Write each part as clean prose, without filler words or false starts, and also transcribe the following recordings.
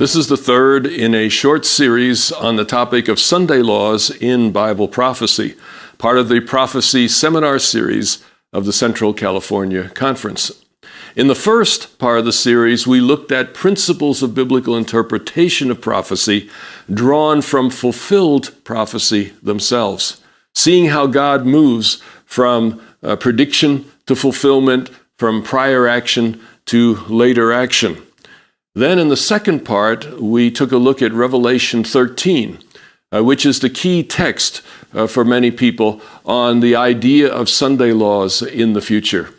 This is the third in a short series on the topic of Sunday laws in Bible prophecy, part of the prophecy seminar series of the Central California Conference. In the first part of the series, we looked at principles of biblical interpretation of prophecy drawn from fulfilled prophecy themselves, seeing how God moves from prediction to fulfillment, from prior action to later action. Then in the second part, we took a look at Revelation 13, which is the key text for many people on the idea of Sunday laws in the future.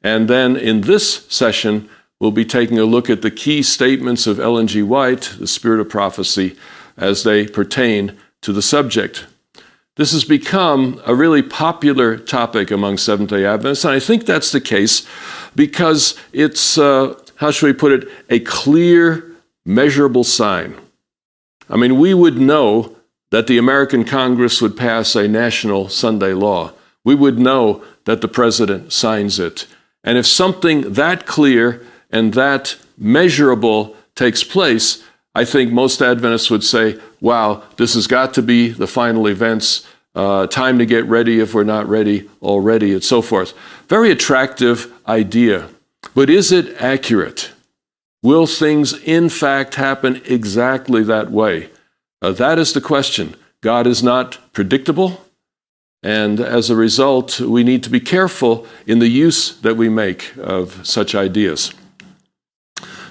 And then in this session, we'll be taking a look at the key statements of Ellen G. White, the Spirit of Prophecy, as they pertain to the subject. This has become a really popular topic among Seventh-day Adventists, and I think that's the case because it's how should we put it, a clear, measurable sign. I mean, we would know that the American Congress would pass a national Sunday law. We would know that the president signs it. And if something that clear and that measurable takes place, I think most Adventists would say, wow, this has got to be the final events, time to get ready if we're not ready already, and so forth. Very attractive idea. But is it accurate? Will things in fact happen exactly that way? That is the question. God is not predictable, and as a result, we need to be careful in the use that we make of such ideas.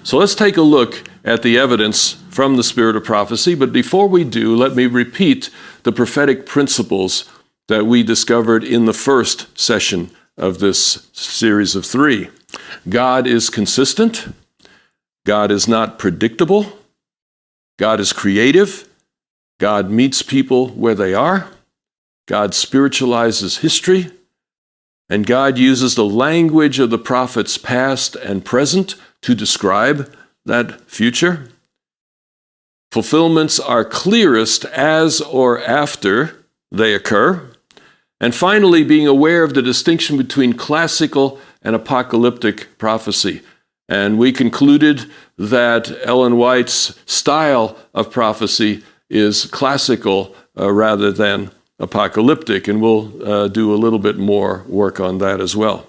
So let's take a look at the evidence from the Spirit of Prophecy, but before we do, let me repeat the prophetic principles that we discovered in the first session of this series of 3. God is consistent. God is not predictable. God is creative. God meets people where they are. God spiritualizes history. And God uses the language of the prophets past and present to describe that future. Fulfillments are clearest as or after they occur. And finally, being aware of the distinction between classical and apocalyptic prophecy. And we concluded that Ellen White's style of prophecy is classical rather than apocalyptic, and we'll do a little bit more work on that as well.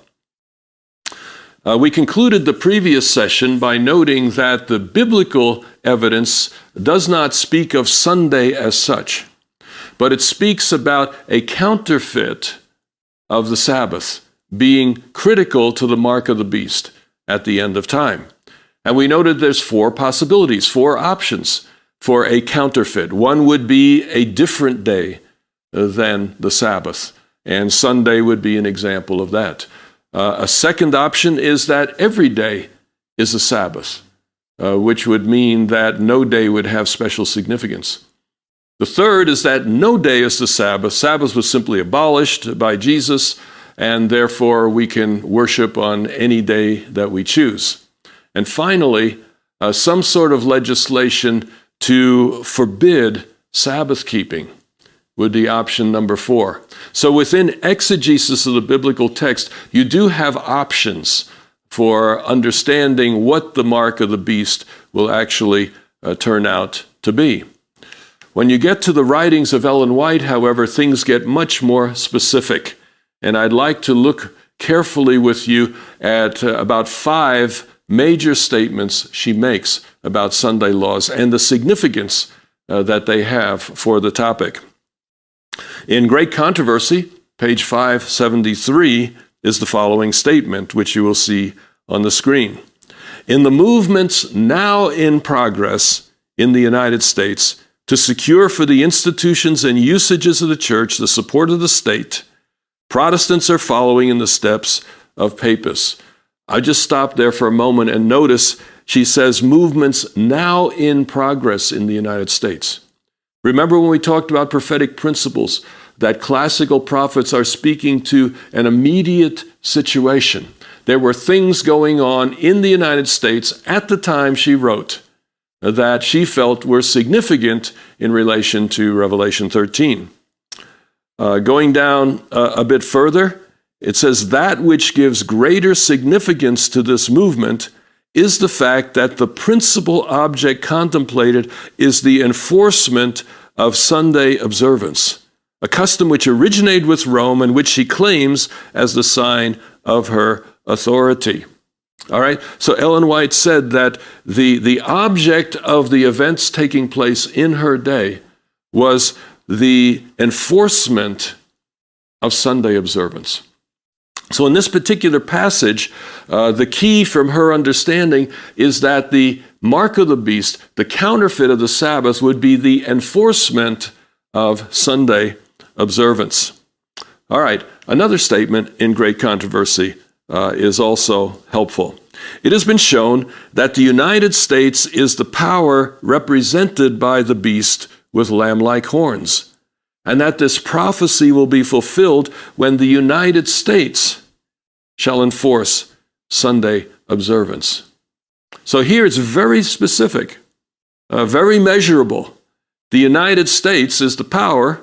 We concluded the previous session by noting that the biblical evidence does not speak of Sunday as such, but it speaks about a counterfeit of the Sabbath being critical to the mark of the beast at the end of time. And we noted there's 4 possibilities, 4 options for a counterfeit. One would be a different day than the Sabbath, and Sunday would be an example of that. A second option is that every day is a Sabbath, which would mean that no day would have special significance. The third is that no day is the Sabbath. Sabbath was simply abolished by Jesus, and therefore we can worship on any day that we choose. And finally, some sort of legislation to forbid Sabbath keeping would be option number 4. So within exegesis of the biblical text, you do have options for understanding what the mark of the beast will actually turn out to be. When you get to the writings of Ellen White, however, things get much more specific. And I'd like to look carefully with you at about 5 major statements she makes about Sunday laws and the significance that they have for the topic. In Great Controversy, page 573, is the following statement, which you will see on the screen. In the movements now in progress in the United States to secure for the institutions and usages of the church the support of the state, Protestants are following in the steps of papists. I just stopped there for a moment and notice she says movements now in progress in the United States. Remember when we talked about prophetic principles, that classical prophets are speaking to an immediate situation. There were things going on in the United States at the time she wrote that she felt were significant in relation to Revelation 13. Going down a bit further, it says that which gives greater significance to this movement is the fact that the principal object contemplated is the enforcement of Sunday observance, a custom which originated with Rome and which she claims as the sign of her authority. All right, so Ellen White said that the object of the events taking place in her day was the enforcement of Sunday observance. So in this particular passage, the key from her understanding is that the mark of the beast, the counterfeit of the Sabbath, would be the enforcement of Sunday observance. All right, another statement in Great Controversy is also helpful. It has been shown that the United States is the power represented by the beast with lamb-like horns, and that this prophecy will be fulfilled when the United States shall enforce Sunday observance. So here it's very specific, very measurable. The United States is the power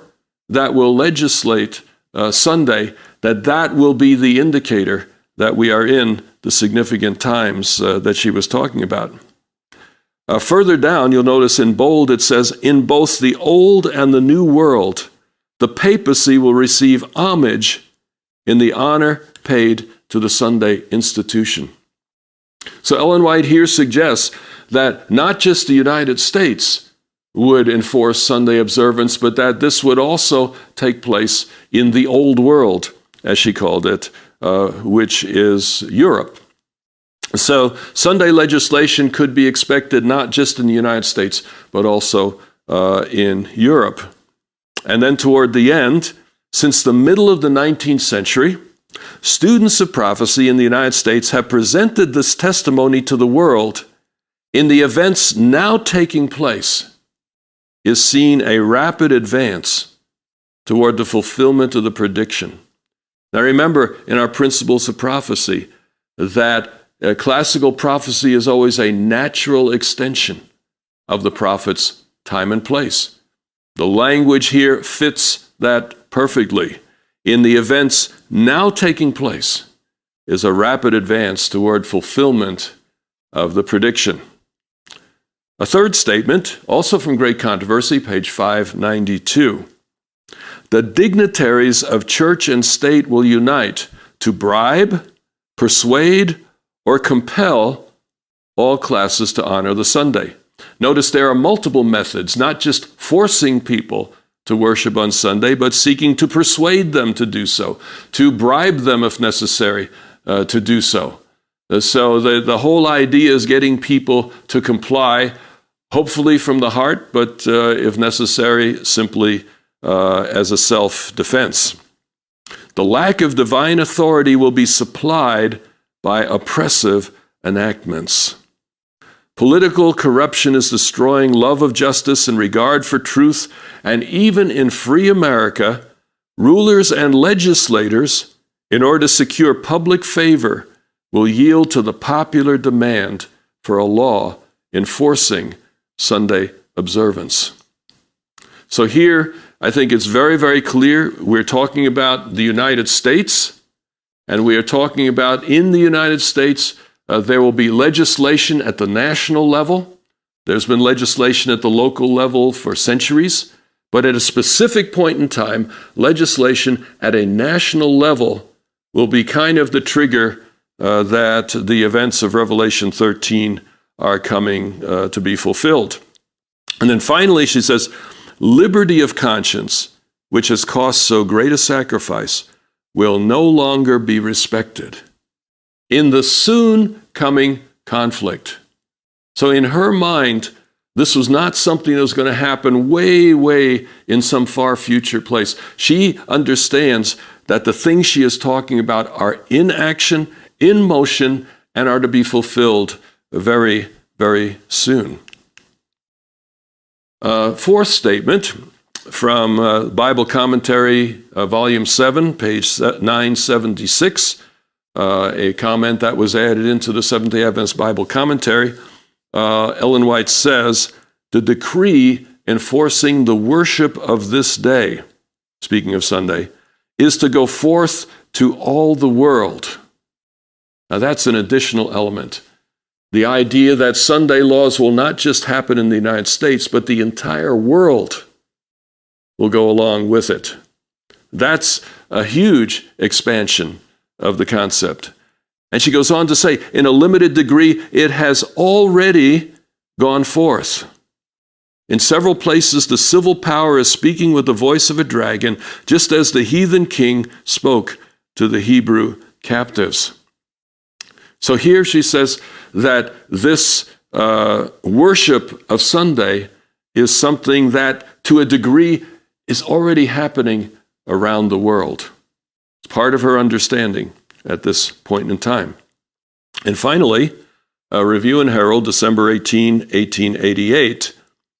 that will legislate Sunday, that will be the indicator that we are in the significant times that she was talking about. Further down, you'll notice in bold it says, in both the old and the new world, the papacy will receive homage in the honor paid to the Sunday institution. So Ellen White here suggests that not just the United States would enforce Sunday observance, but that this would also take place in the old world, as she called it, which is Europe. So Sunday legislation could be expected not just in the United States, but also in Europe. And then toward the end, since the middle of the 19th century, students of prophecy in the United States have presented this testimony to the world. In the events now taking place is seen a rapid advance toward the fulfillment of the prediction. Now remember, in our principles of prophecy, that classical prophecy is always a natural extension of the prophet's time and place. The language here fits that perfectly. In the events now taking place is a rapid advance toward fulfillment of the prediction. A third statement, also from Great Controversy, page 592. The dignitaries of church and state will unite to bribe, persuade, or compel all classes to honor the Sunday. Notice there are multiple methods, not just forcing people to worship on Sunday, but seeking to persuade them to do so, to bribe them if necessary to do so. So the whole idea is getting people to comply, hopefully from the heart, but if necessary, simply as a self-defense. The lack of divine authority will be supplied by oppressive enactments. Political corruption is destroying love of justice and regard for truth, and even in free America, rulers and legislators, in order to secure public favor, will yield to the popular demand for a law enforcing Sunday observance. So here, I think it's very, very clear. We're talking about the United States, and we are talking about in the United States, there will be legislation at the national level. There's been legislation at the local level for centuries, but at a specific point in time, legislation at a national level will be kind of the trigger that the events of Revelation 13 are coming to be fulfilled. And then finally, she says, liberty of conscience, which has cost so great a sacrifice, will no longer be respected in the soon coming conflict. So in her mind, this was not something that was going to happen way, way in some far future place. She understands that the things she is talking about are in action, in motion, and are to be fulfilled very, very soon. Fourth statement from Bible Commentary, Volume 7, page 976, a comment that was added into the Seventh-day Adventist Bible Commentary. Ellen White says, the decree enforcing the worship of this day, speaking of Sunday, is to go forth to all the world. Now that's an additional element. The idea that Sunday laws will not just happen in the United States, but the entire world will go along with it. That's a huge expansion of the concept. And she goes on to say, in a limited degree, it has already gone forth. In several places, the civil power is speaking with the voice of a dragon, just as the heathen king spoke to the Hebrew captives. So here she says that this worship of Sunday is something that, to a degree, is already happening around the world. It's part of her understanding at this point in time. And finally, Review and Herald, December 18, 1888,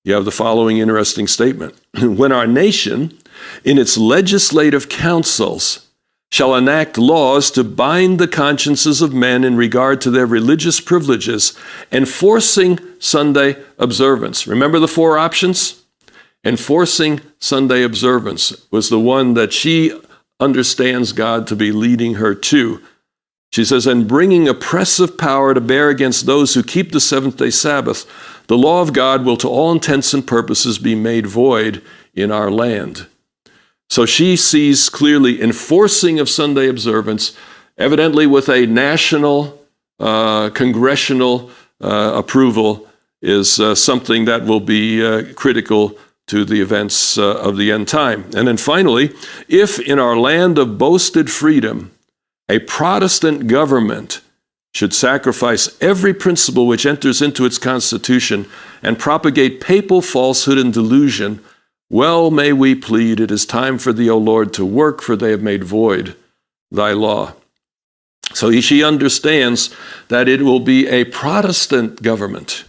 you have the following interesting statement. When our nation, in its legislative councils, shall enact laws to bind the consciences of men in regard to their religious privileges, enforcing Sunday observance. Remember the four options? Enforcing Sunday observance was the one that she understands God to be leading her to. She says, and bringing oppressive power to bear against those who keep the seventh-day Sabbath, the law of God will to all intents and purposes be made void in our land. So she sees clearly enforcing of Sunday observance, evidently with a national, congressional approval, is something that will be critical to the events of the end time. And then finally, if in our land of boasted freedom, a Protestant government should sacrifice every principle which enters into its constitution and propagate papal falsehood and delusion, well may we plead, it is time for thee, O Lord, to work, for they have made void thy law. So she understands that it will be a Protestant government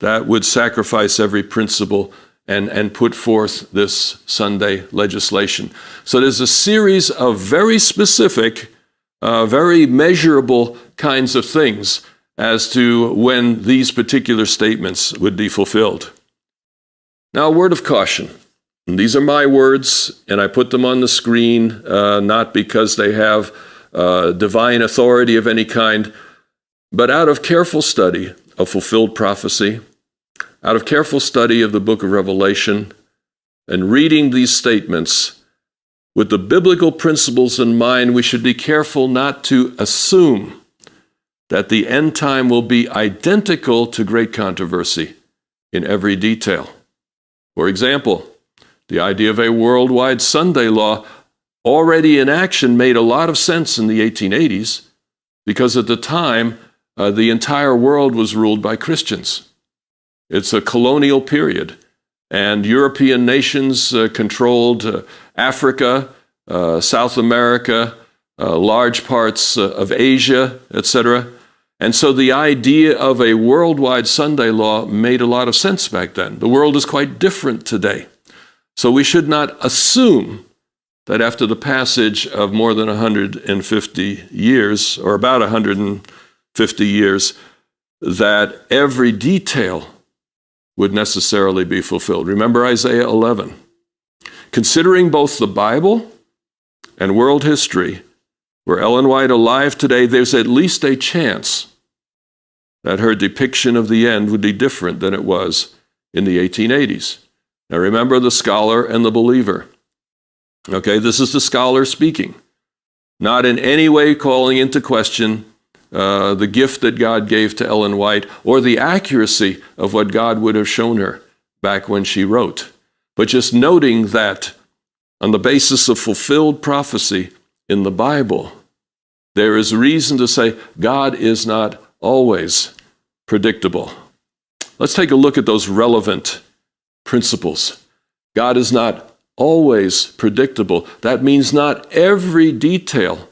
that would sacrifice every principle and put forth this Sunday legislation. So there's a series of very specific, very measurable kinds of things as to when these particular statements would be fulfilled. Now, a word of caution. And these are my words, and I put them on the screen, not because they have divine authority of any kind, but out of careful study of fulfilled prophecy, out of careful study of the book of Revelation, and reading these statements with the biblical principles in mind, we should be careful not to assume that the end time will be identical to great controversy in every detail. For example, the idea of a worldwide Sunday law already in action made a lot of sense in the 1880s because at the time, the entire world was ruled by Christians. It's a colonial period, and European nations controlled Africa, South America, large parts of Asia, etc. And so the idea of a worldwide Sunday law made a lot of sense back then. The world is quite different today. So we should not assume that after the passage of more than 150 years, or about 150 years, that every detail would necessarily be fulfilled. Remember Isaiah 11. Considering both the Bible and world history, were Ellen White alive today, there's at least a chance that her depiction of the end would be different than it was in the 1880s. Now remember the scholar and the believer. Okay, this is the scholar speaking, not in any way calling into question the gift that God gave to Ellen White or the accuracy of what God would have shown her back when she wrote, but just noting that on the basis of fulfilled prophecy in the Bible, there is reason to say God is not always predictable. Let's take a look at those relevant principles. God is not always predictable. That means not every detail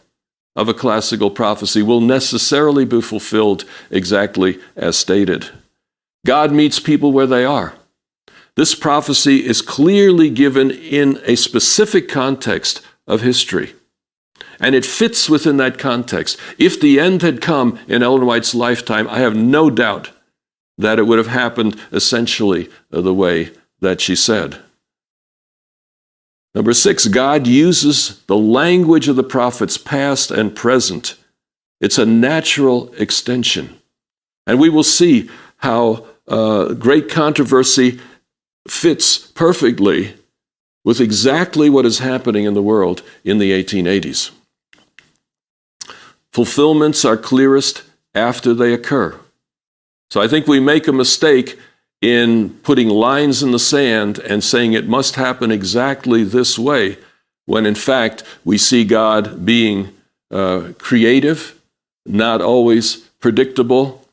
of a classical prophecy will necessarily be fulfilled exactly as stated. God meets people where they are. This prophecy is clearly given in a specific context of history. And it fits within that context. If the end had come in Ellen White's lifetime, I have no doubt that it would have happened essentially the way that she said. Number 6, God uses the language of the prophets past and present. It's a natural extension. And we will see how great controversy fits perfectly with exactly what is happening in the world in the 1880s. Fulfillments are clearest after they occur. So I think we make a mistake in putting lines in the sand and saying it must happen exactly this way, when in fact we see God being creative, not always predictable,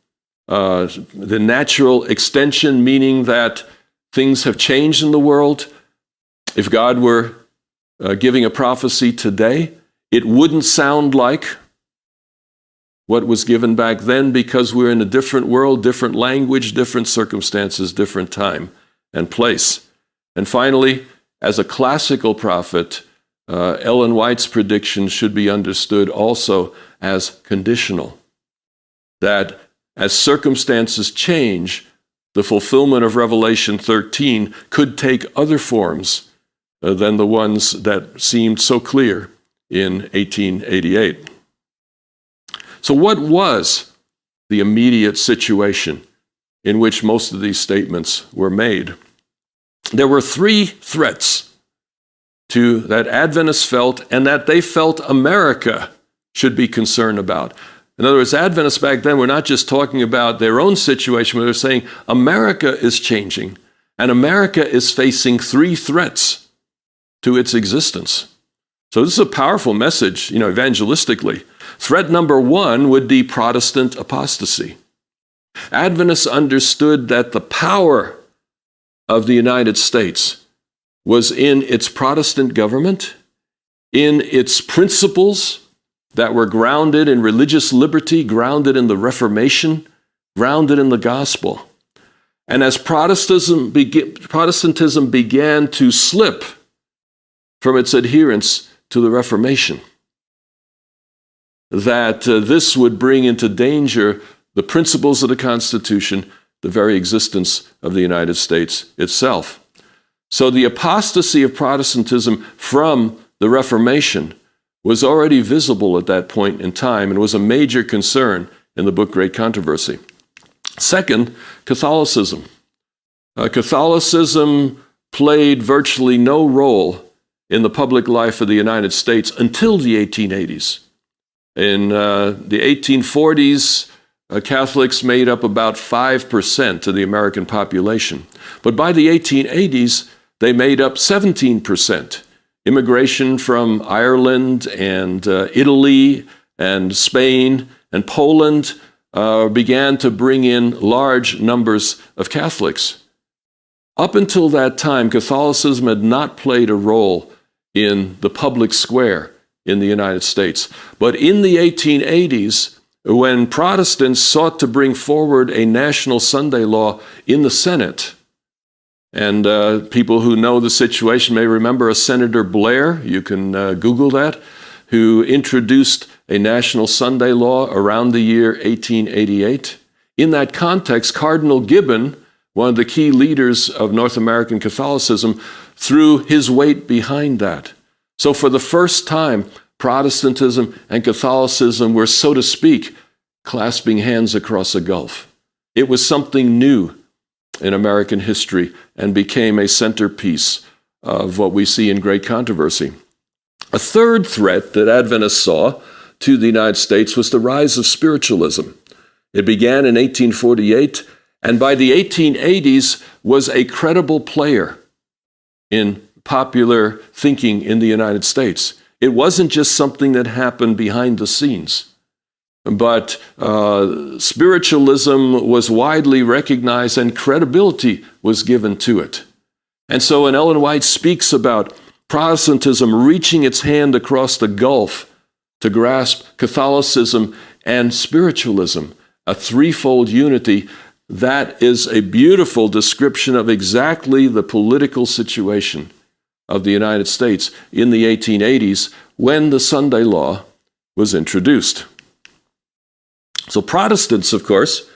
the natural extension, meaning that things have changed in the world. If God were giving a prophecy today, it wouldn't sound like what was given back then, because we're in a different world, different language, different circumstances, different time and place. And finally, as a classical prophet, Ellen White's prediction should be understood also as conditional. That as circumstances change, the fulfillment of Revelation 13 could take other forms than the ones that seemed so clear in 1888. So what was the immediate situation in which most of these statements were made? There were three threats that Adventists felt, and that they felt America should be concerned about. In other words, Adventists back then were not just talking about their own situation, but they're saying America is changing, and America is facing three threats to its existence. So this is a powerful message, evangelistically. Threat number one would be Protestant apostasy. Adventists understood that the power of the United States was in its Protestant government, in its principles that were grounded in religious liberty, grounded in the Reformation, grounded in the gospel. And as Protestantism began to slip from its adherence to the Reformation, that this would bring into danger the principles of the Constitution, the very existence of the United States itself. So the apostasy of Protestantism from the Reformation was already visible at that point in time and was a major concern in the book Great Controversy. Second, Catholicism. Catholicism played virtually no role in the public life of the United States until the 1880s. In the 1840s, Catholics made up about 5% of the American population. But by the 1880s, they made up 17%. Immigration from Ireland and Italy and Spain and Poland began to bring in large numbers of Catholics. Up until that time, Catholicism had not played a role in the public square in the United States. But in the 1880s, when Protestants sought to bring forward a national Sunday law in the Senate, and people who know the situation may remember a Senator Blair, you can Google that, who introduced a national Sunday law around the year 1888. In that context, Cardinal Gibbon, one of the key leaders of North American Catholicism, threw his weight behind that. So for the first time, Protestantism and Catholicism were, so to speak, clasping hands across a gulf. It was something new in American history and became a centerpiece of what we see in Great Controversy. A third threat that Adventists saw to the United States was the rise of spiritualism. It began in 1848, and by the 1880s was a credible player in popular thinking in the United States. It wasn't just something that happened behind the scenes, but spiritualism was widely recognized and credibility was given to it. And so when Ellen White speaks about Protestantism reaching its hand across the gulf to grasp Catholicism and spiritualism, a threefold unity, that is a beautiful description of exactly the political situation of the United States in the 1880s when the Sunday law was introduced. So Protestants, of course,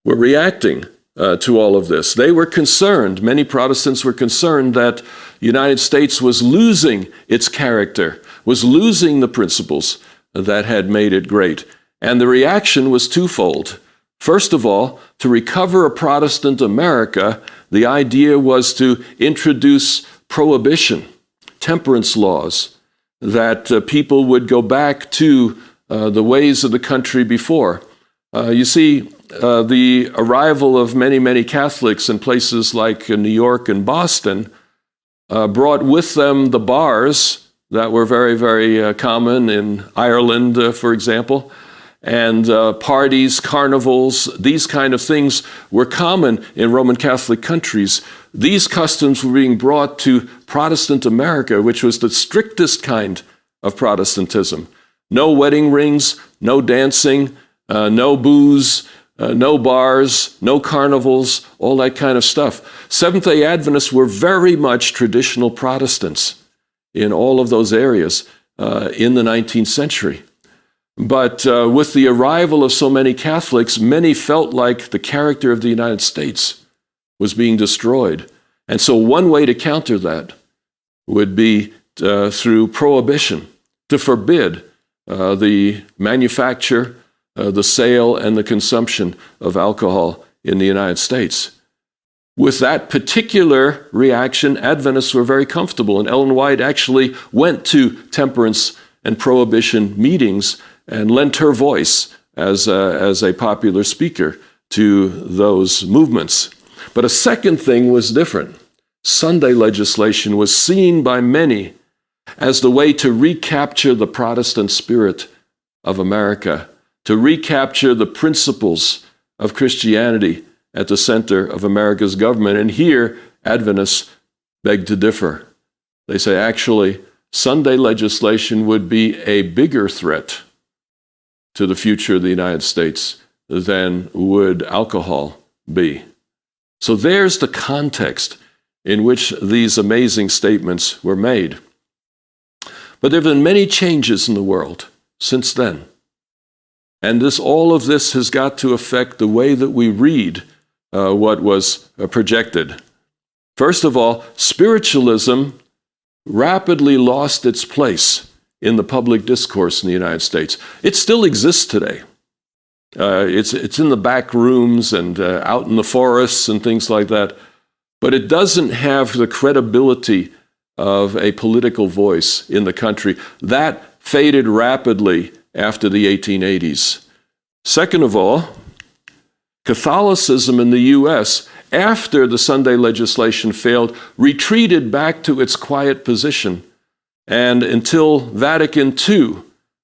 were reacting to all of this. They were concerned, many Protestants were concerned that the United States was losing its character, was losing the principles that had made it great. And the reaction was twofold. First of all, to recover a Protestant America, the idea was to introduce prohibition, temperance laws, that people would go back to the ways of the country before. You see, the arrival of many, many Catholics in places like New York and Boston brought with them the bars that were very, very common in Ireland, for example, and parties, carnivals, these kind of things were common in Roman Catholic countries. These customs were being brought to Protestant America, which was the strictest kind of Protestantism. No wedding rings, no dancing, no booze, no bars, no carnivals, all that kind of stuff. Seventh-day Adventists were very much traditional Protestants in all of those areas in the 19th century. But with the arrival of so many Catholics, many felt like the character of the United States was being destroyed. And so one way to counter that would be through prohibition, to forbid the manufacture, the sale, and the consumption of alcohol in the United States. With that particular reaction, Adventists were very comfortable, and Ellen White actually went to temperance and prohibition meetings and lent her voice as a popular speaker to those movements. But a second thing was different. Sunday legislation was seen by many as the way to recapture the Protestant spirit of America, to recapture the principles of Christianity at the center of America's government. And here, Adventists beg to differ. They say, actually, Sunday legislation would be a bigger threat to the future of the United States than would alcohol be. So there's the context in which these amazing statements were made. But there have been many changes in the world since then. And all of this has got to affect the way that we read what was projected. First of all, spiritualism rapidly lost its place in the public discourse in the United States. It still exists today. It's in the back rooms and out in the forests and things like that. But it doesn't have the credibility of a political voice in the country. That faded rapidly after the 1880s. Second of all, Catholicism in the U.S., after the Sunday legislation failed, retreated back to its quiet position, and until Vatican II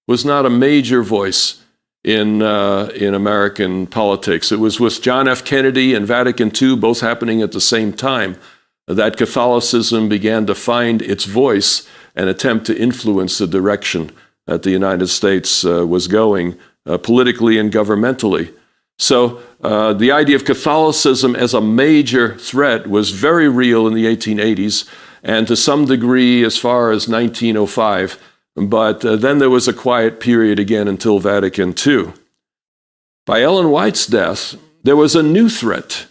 was not a major voice in American politics. It was with John F. Kennedy and Vatican II both happening at the same time that Catholicism began to find its voice and attempt to influence the direction that the United States was going politically and governmentally. So the idea of Catholicism as a major threat was very real in the 1880s, and to some degree as far as 1905. But then there was a quiet period again until Vatican II. By Ellen White's death, there was a new threat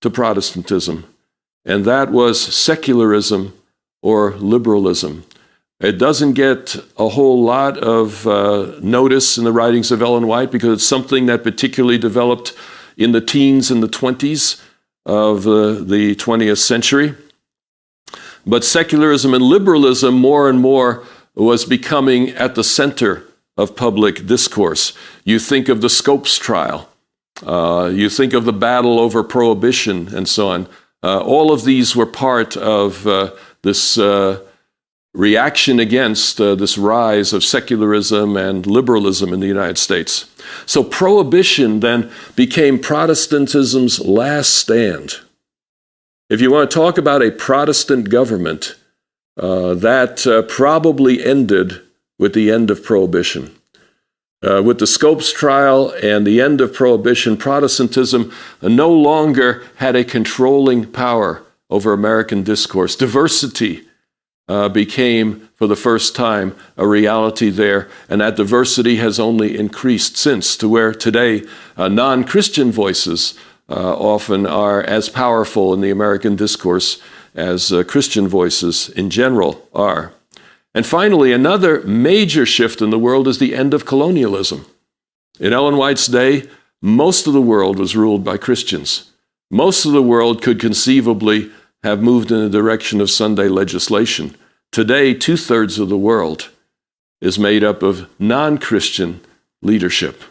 to Protestantism, and that was secularism or liberalism. It doesn't get a whole lot of notice in the writings of Ellen White because it's something that particularly developed in the teens and the 20s of the 20th century. But secularism and liberalism more and more was becoming at the center of public discourse. You think of the Scopes trial. You think of the battle over prohibition and so on. All of these were part of this reaction against this rise of secularism and liberalism in the United States. So prohibition then became Protestantism's last stand. If you want to talk about a Protestant government, that probably ended with the end of prohibition. With the Scopes trial and the end of prohibition, Protestantism no longer had a controlling power over American discourse. Diversity became, for the first time, a reality there, and that diversity has only increased since, to where today non-Christian voices often are as powerful in the American discourse as Christian voices in general are. And finally, another major shift in the world is the end of colonialism. In Ellen White's day, most of the world was ruled by Christians. Most of the world could conceivably have moved in the direction of Sunday legislation. Today, 2/3 of the world is made up of non-Christian leadership.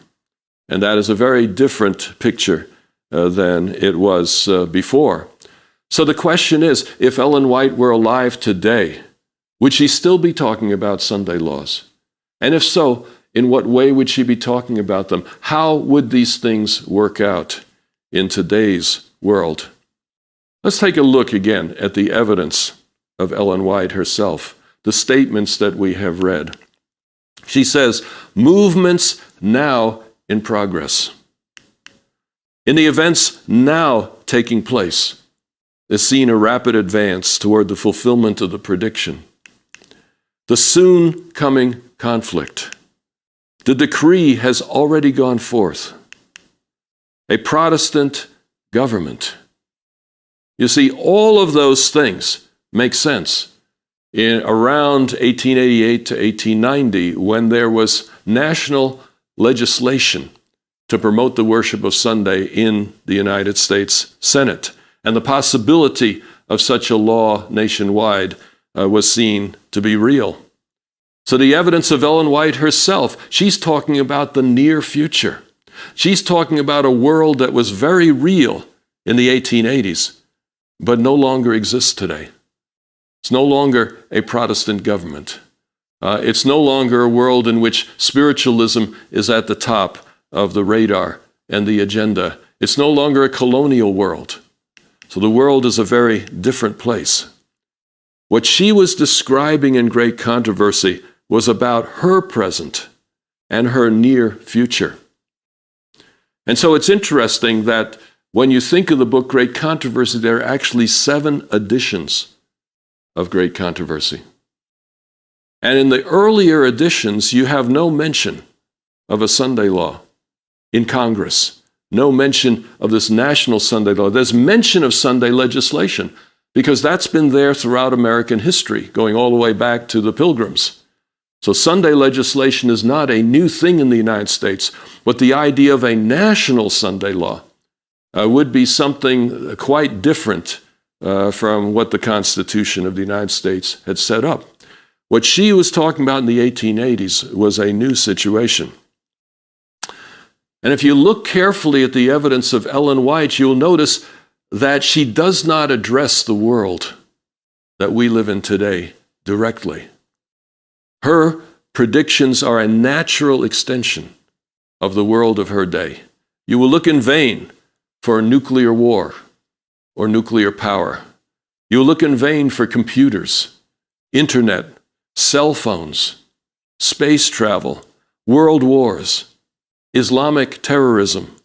And that is a very different picture than it was before. So the question is, if Ellen White were alive today, would she still be talking about Sunday laws? And if so, in what way would she be talking about them? How would these things work out in today's world? Let's take a look again at the evidence of Ellen White herself, the statements that we have read. She says, movements now in progress. In the events now taking place, is seen a rapid advance toward the fulfillment of the prediction. The soon coming conflict. The decree has already gone forth. A Protestant government. You see, all of those things make sense in around 1888 to 1890, when there was national legislation to promote the worship of Sunday in the United States Senate. And the possibility of such a law nationwide was seen to be real. So the evidence of Ellen White herself, she's talking about the near future. She's talking about a world that was very real in the 1880s, but no longer exists today. It's no longer a Protestant government. It's no longer a world in which spiritualism is at the top of the radar and the agenda. It's no longer a colonial world. So the world is a very different place. What she was describing in Great Controversy was about her present and her near future. And so it's interesting that when you think of the book Great Controversy, there are actually 7 editions of Great Controversy. And in the earlier editions, you have no mention of a Sunday law in Congress. No mention of this national Sunday law. There's mention of Sunday legislation because that's been there throughout American history, going all the way back to the Pilgrims. So Sunday legislation is not a new thing in the United States, but the idea of a national Sunday law would be something quite different from what the Constitution of the United States had set up. What she was talking about in the 1880s was a new situation. And if you look carefully at the evidence of Ellen White, you'll notice that she does not address the world that we live in today directly. Her predictions are a natural extension of the world of her day. You will look in vain for nuclear war or nuclear power. You will look in vain for computers, internet, cell phones, space travel, world wars, Islamic terrorism,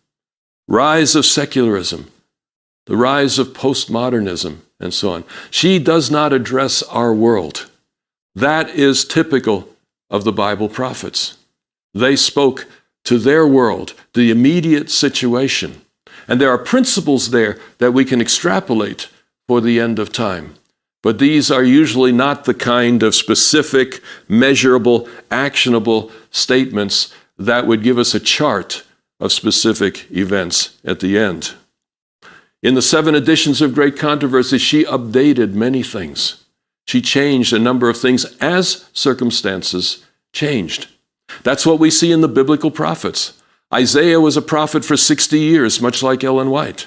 rise of secularism, the rise of postmodernism, and so on. She does not address our world. That is typical of the Bible prophets. They spoke to their world, the immediate situation. And there are principles there that we can extrapolate for the end of time. But these are usually not the kind of specific, measurable, actionable statements that would give us a chart of specific events at the end. In the 7 editions of Great Controversy, she updated many things. She changed a number of things as circumstances changed. That's what we see in the biblical prophets. Isaiah was a prophet for 60 years, much like Ellen White.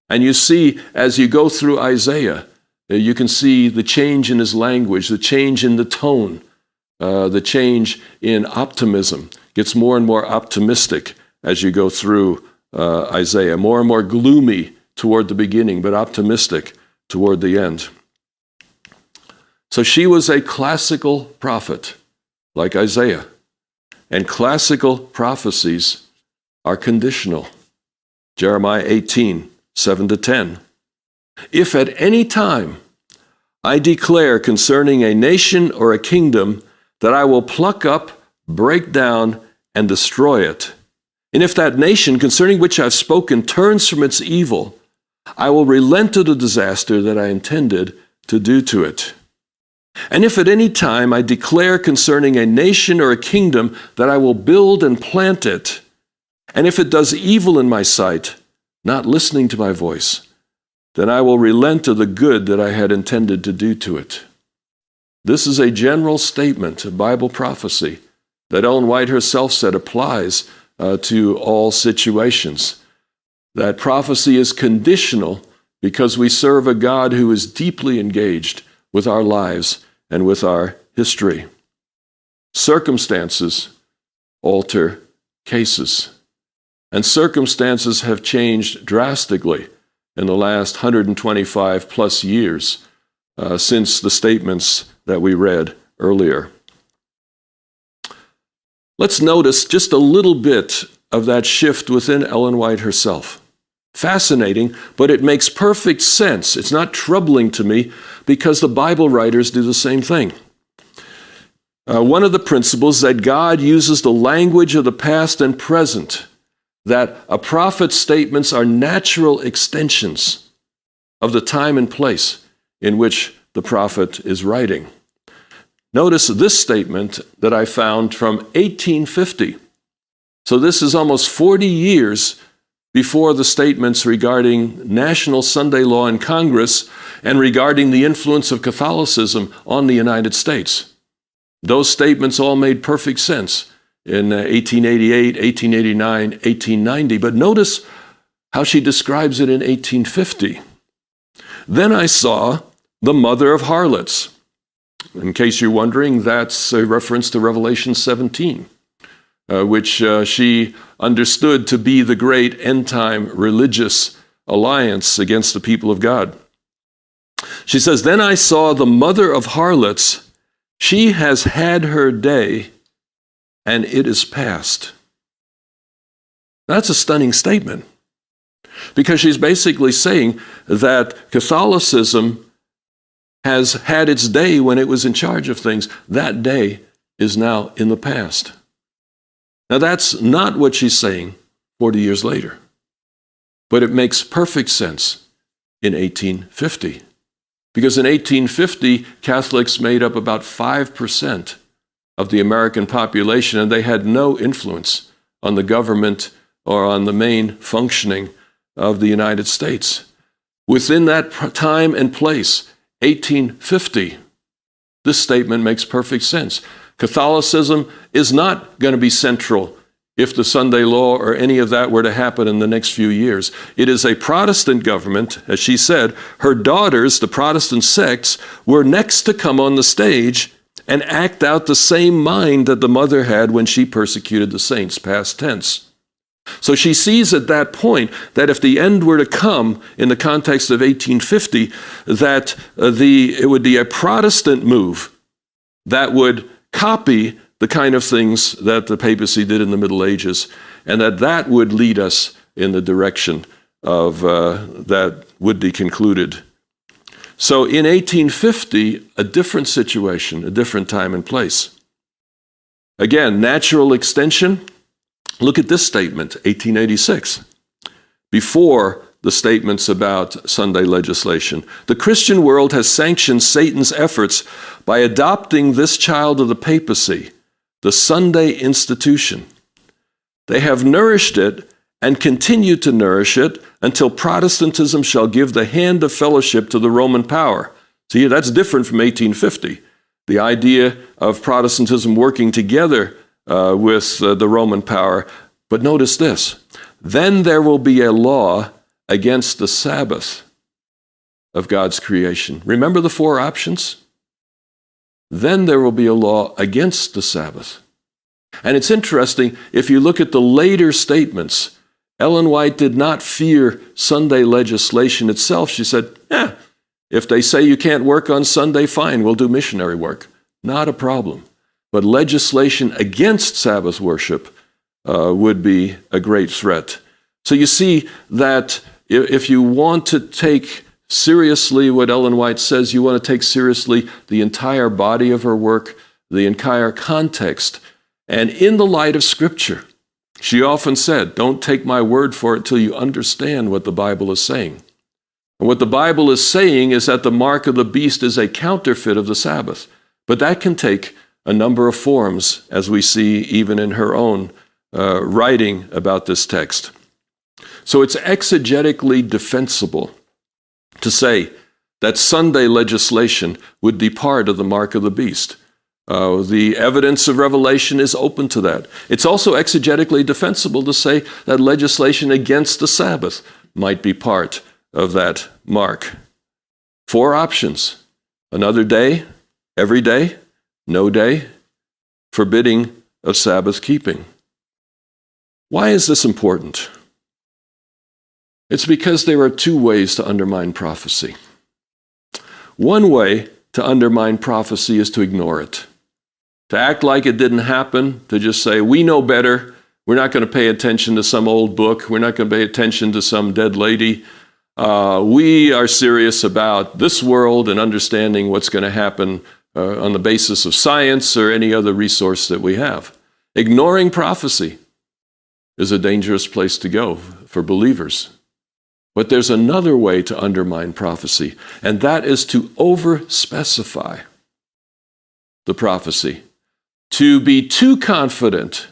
And you see, as you go through Isaiah, you can see the change in his language, the change in the tone, the change in optimism. Gets more and more optimistic as you go through Isaiah, more and more gloomy toward the beginning, but optimistic toward the end. So she was a classical prophet, like Isaiah. And classical prophecies are conditional. Jeremiah 18, 7-10. If at any time I declare concerning a nation or a kingdom that I will pluck up, break down, and destroy it, and if that nation concerning which I've spoken turns from its evil, I will relent of the disaster that I intended to do to it. And if at any time I declare concerning a nation or a kingdom that I will build and plant it, And if it does evil in my sight, not listening to my voice, then I will relent of the good that I had intended to do to it. This is a general statement, a Bible prophecy, that Ellen White herself said applies to all situations. That prophecy is conditional because we serve a God who is deeply engaged with our lives and with our history. Circumstances alter cases. And circumstances have changed drastically in the last 125 plus years since the statements that we read earlier. Let's notice just a little bit of that shift within Ellen White herself. Fascinating, but it makes perfect sense. It's not troubling to me because the Bible writers do the same thing. One of the principles is that God uses the language of the past and present, that a prophet's statements are natural extensions of the time and place in which the prophet is writing. Notice this statement that I found from 1850. So this is almost 40 years before the statements regarding national Sunday law in Congress and regarding the influence of Catholicism on the United States. Those statements all made perfect sense in 1888, 1889, 1890. But notice how she describes it in 1850. Then I saw the mother of harlots. In case you're wondering, that's a reference to Revelation 17, which she understood to be the great end-time religious alliance against the people of God. She says, then I saw the mother of harlots. She has had her day, and it is past. That's a stunning statement, because she's basically saying that Catholicism has had its day when it was in charge of things. That day is now in the past. Now, that's not what she's saying 40 years later, but it makes perfect sense in 1850. Because in 1850, Catholics made up about 5% of the American population, and they had no influence on the government or on the main functioning of the United States. Within that time and place, 1850, this statement makes perfect sense. Catholicism is not going to be central if the Sunday law or any of that were to happen in the next few years. It is a Protestant government. As she said, her daughters, the Protestant sects, were next to come on the stage and act out the same mind that the mother had when she persecuted the saints, past tense. So she sees at that point that if the end were to come in the context of 1850, that it would be a Protestant move that would copy the kind of things that the papacy did in the Middle Ages, and that would lead us in the direction of that would be concluded. So in 1850, a different situation, a different time and place. Again, natural extension. Look at this statement, 1886. Before the statements about Sunday legislation, the Christian world has sanctioned Satan's efforts by adopting this child of the papacy, the Sunday institution. They have nourished it and continue to nourish it until Protestantism shall give the hand of fellowship to the Roman power. See, that's different from 1850. The idea of Protestantism working together with the Roman power. But notice this, then there will be a law against the Sabbath of God's creation. Remember the four options? Then there will be a law against the Sabbath. And it's interesting, if you look at the later statements, Ellen White did not fear Sunday legislation itself. She said, if they say you can't work on Sunday, fine, we'll do missionary work. Not a problem. But legislation against Sabbath worship would be a great threat. So you see that if you want to take seriously what Ellen White says, you want to take seriously the entire body of her work, the entire context, and in the light of Scripture. She often said, don't take my word for it till you understand what the Bible is saying. And what the Bible is saying is that the mark of the beast is a counterfeit of the Sabbath. But that can take a number of forms, as we see even in her own writing about this text. So it's exegetically defensible to say that Sunday legislation would depart of the mark of the beast. The evidence of Revelation is open to that. It's also exegetically defensible to say that legislation against the Sabbath might be part of that mark. 4 options: another day, every day, no day, forbidding of Sabbath keeping. Why is this important? It's because there are 2 ways to undermine prophecy. One way to undermine prophecy is to ignore it, to act like it didn't happen, to just say, we know better, we're not going to pay attention to some old book, we're not going to pay attention to some dead lady. We are serious about this world and understanding what's going to happen on the basis of science or any other resource that we have. Ignoring prophecy is a dangerous place to go for believers. But there's another way to undermine prophecy, and that is to over-specify the prophecy, to be too confident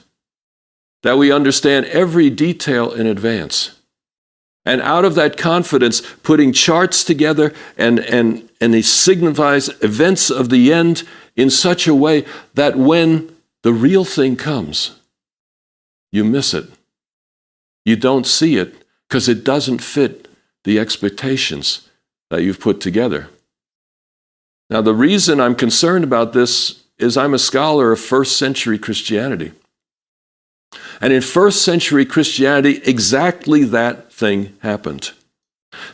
that we understand every detail in advance. And out of that confidence, putting charts together and it signifies events of the end in such a way that when the real thing comes, you miss it. You don't see it because it doesn't fit the expectations that you've put together. Now, the reason I'm concerned about this is I'm a scholar of first century Christianity. And in first century Christianity, exactly that thing happened.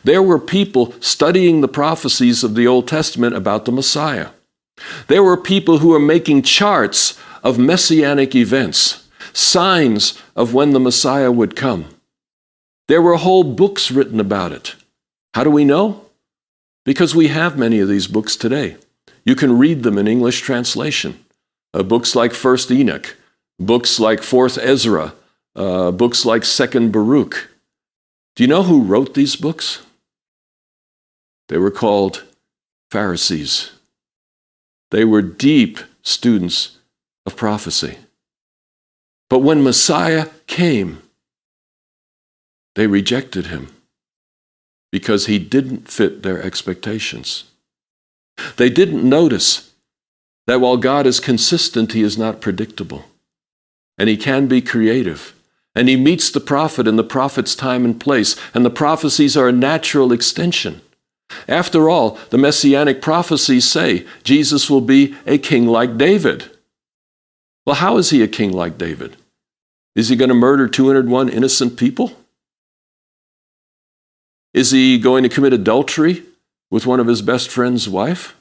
There were people studying the prophecies of the Old Testament about the Messiah. There were people who were making charts of messianic events, signs of when the Messiah would come. There were whole books written about it. How do we know? Because we have many of these books today. You can read them in English translation. Books like First Enoch, books like Fourth Ezra, books like Second Baruch. Do you know who wrote these books? They were called Pharisees. They were deep students of prophecy. But when Messiah came, they rejected him because he didn't fit their expectations. They didn't notice that while God is consistent, he is not predictable. And he can be creative. And he meets the prophet in the prophet's time and place. And the prophecies are a natural extension. After all, the messianic prophecies say Jesus will be a king like David. Well, how is he a king like David? Is he going to murder 201 innocent people? Is he going to commit adultery with one of his best friend's wife?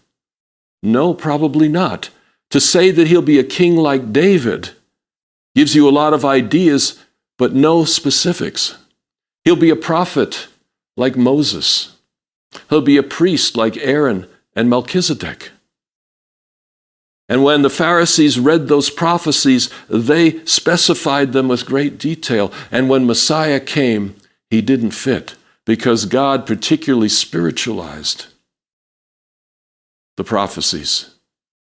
No, probably not. To say that he'll be a king like David gives you a lot of ideas, but no specifics. He'll be a prophet like Moses. He'll be a priest like Aaron and Melchizedek. And when the Pharisees read those prophecies, they specified them with great detail. And when Messiah came, he didn't fit because God particularly spiritualized the prophecies.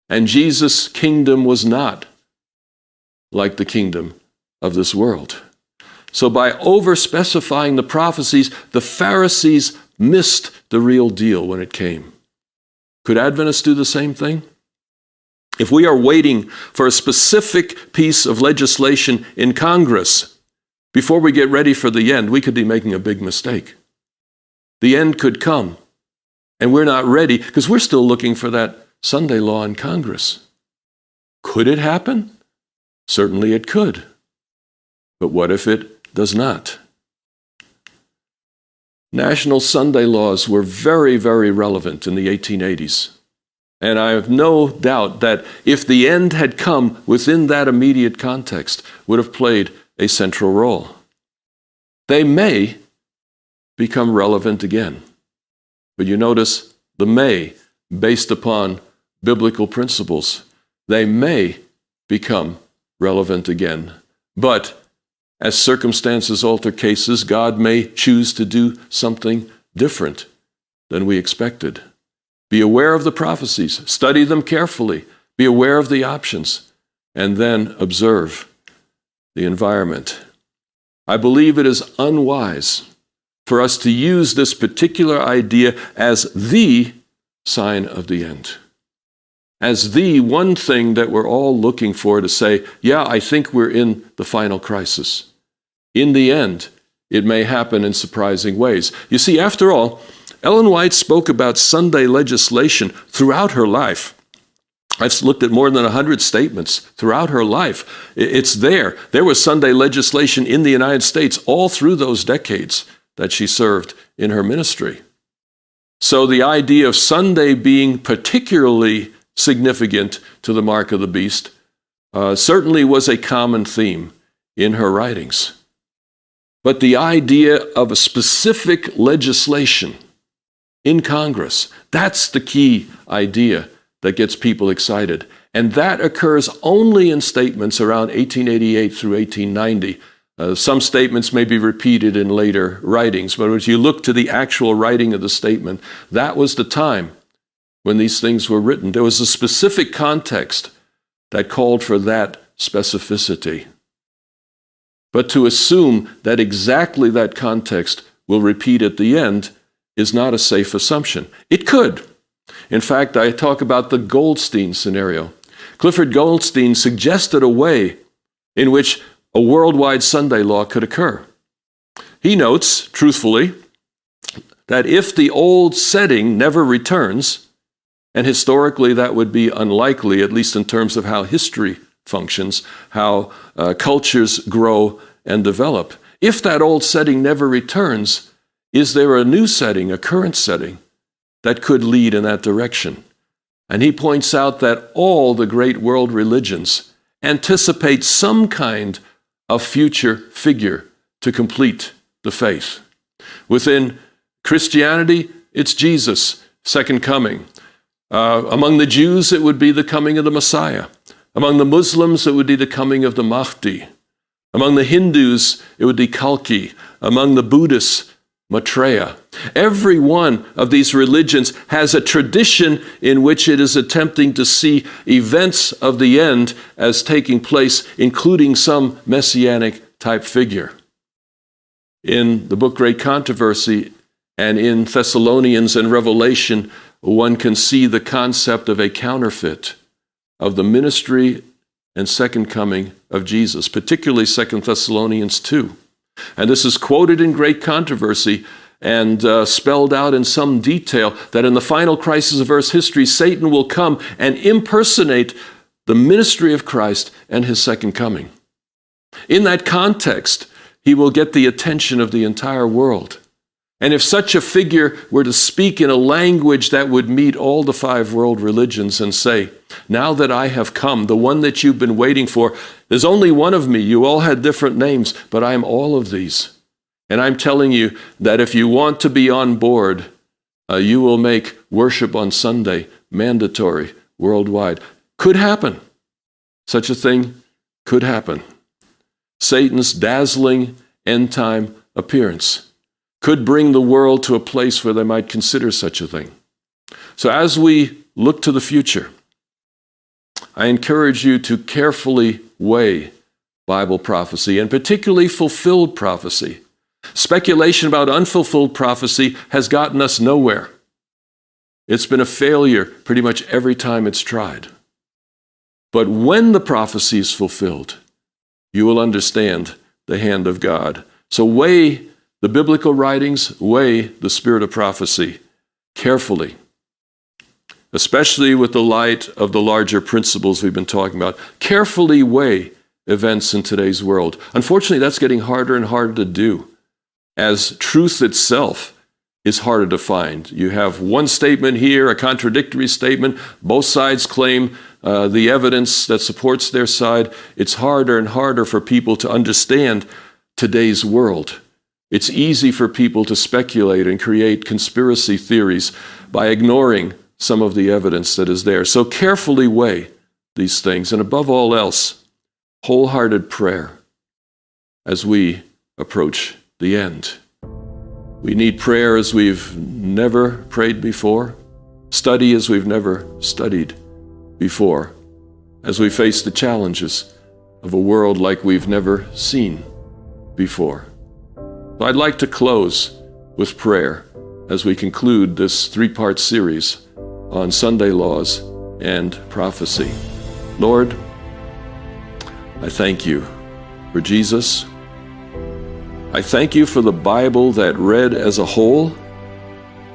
And Jesus' kingdom was not like the kingdom of this world. So by over-specifying the prophecies, the Pharisees missed the real deal when it came. Could Adventists do the same thing? If we are waiting for a specific piece of legislation in Congress before we get ready for the end, we could be making a big mistake. The end could come, and we're not ready because we're still looking for that Sunday law in Congress. Could it happen? Certainly it could. But what if it does not? National Sunday laws were very, very relevant in the 1880s. And I have no doubt that if the end had come within that immediate context, would have played a central role. They may become relevant again. But you notice the may, based upon biblical principles, they may become relevant again. But as circumstances alter cases, God may choose to do something different than we expected. Be aware of the prophecies, study them carefully, be aware of the options, and then observe the environment. I believe it is unwise for us to use this particular idea as the sign of the end, as the one thing that we're all looking for to say, yeah, I think we're in the final crisis. In the end, it may happen in surprising ways. You see, after all, Ellen White spoke about Sunday legislation throughout her life. I've looked at more than 100 statements throughout her life. It's there. There was Sunday legislation in the United States all through those decades that she served in her ministry. So the idea of Sunday being particularly significant to the mark of the beast certainly was a common theme in her writings. But the idea of a specific legislation in Congress, that's the key idea that gets people excited. And that occurs only in statements around 1888 through 1890. Some statements may be repeated in later writings, but as you look to the actual writing of the statement, that was the time when these things were written. There was a specific context that called for that specificity. But to assume that exactly that context will repeat at the end is not a safe assumption. It could. In fact, I talk about the Goldstein scenario. Clifford Goldstein suggested a way in which a worldwide Sunday law could occur. He notes, truthfully, that if the old setting never returns, and historically that would be unlikely, at least in terms of how history functions, how cultures grow and develop. If that old setting never returns, is there a new setting, a current setting, that could lead in that direction? And he points out that all the great world religions anticipate some kind of future figure to complete the faith. Within Christianity, it's Jesus, second coming. Among the Jews, it would be the coming of the Messiah. Among the Muslims, it would be the coming of the Mahdi. Among the Hindus, it would be Kalki. Among the Buddhists, Maitreya. Every one of these religions has a tradition in which it is attempting to see events of the end as taking place, including some messianic type figure. In the book Great Controversy and in Thessalonians and Revelation, one can see the concept of a counterfeit of the ministry and second coming of Jesus, particularly 2 Thessalonians 2. And this is quoted in Great Controversy and spelled out in some detail that in the final crisis of Earth's history, Satan will come and impersonate the ministry of Christ and his second coming. In that context, he will get the attention of the entire world. And if such a figure were to speak in a language that would meet all the 5 world religions and say, now that I have come, the one that you've been waiting for, there's only one of me. You all had different names, but I'm all of these. And I'm telling you that if you want to be on board, you will make worship on Sunday mandatory worldwide. Could happen. Such a thing could happen. Satan's dazzling end-time appearance could bring the world to a place where they might consider such a thing. So as we look to the future, I encourage you to carefully weigh Bible prophecy, and particularly fulfilled prophecy. Speculation about unfulfilled prophecy has gotten us nowhere. It's been a failure pretty much every time it's tried. But when the prophecy is fulfilled, you will understand the hand of God. So weigh the biblical writings, weigh the spirit of prophecy carefully, especially with the light of the larger principles we've been talking about. Carefully weigh events in today's world. Unfortunately, that's getting harder and harder to do, as truth itself is harder to find. You have one statement here, a contradictory statement. Both sides claim the evidence that supports their side. It's harder and harder for people to understand today's world. It's easy for people to speculate and create conspiracy theories by ignoring some of the evidence that is there. So carefully weigh these things, and above all else, wholehearted prayer as we approach the end. We need prayer as we've never prayed before, study as we've never studied before, as we face the challenges of a world like we've never seen before. So I'd like to close with prayer as we conclude this three-part series on Sunday laws and prophecy. Lord, I thank you for Jesus. I thank you for the Bible that, read as a whole,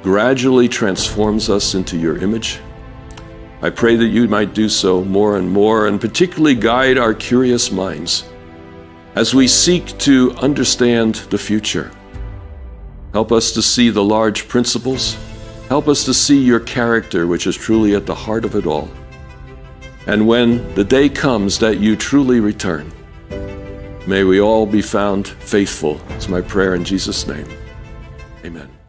gradually transforms us into your image. I pray that you might do so more and more, and particularly guide our curious minds as we seek to understand the future. Help us to see the large principles. Help us to see your character, which is truly at the heart of it all. And when the day comes that you truly return, may we all be found faithful. It's my prayer in Jesus' name. Amen.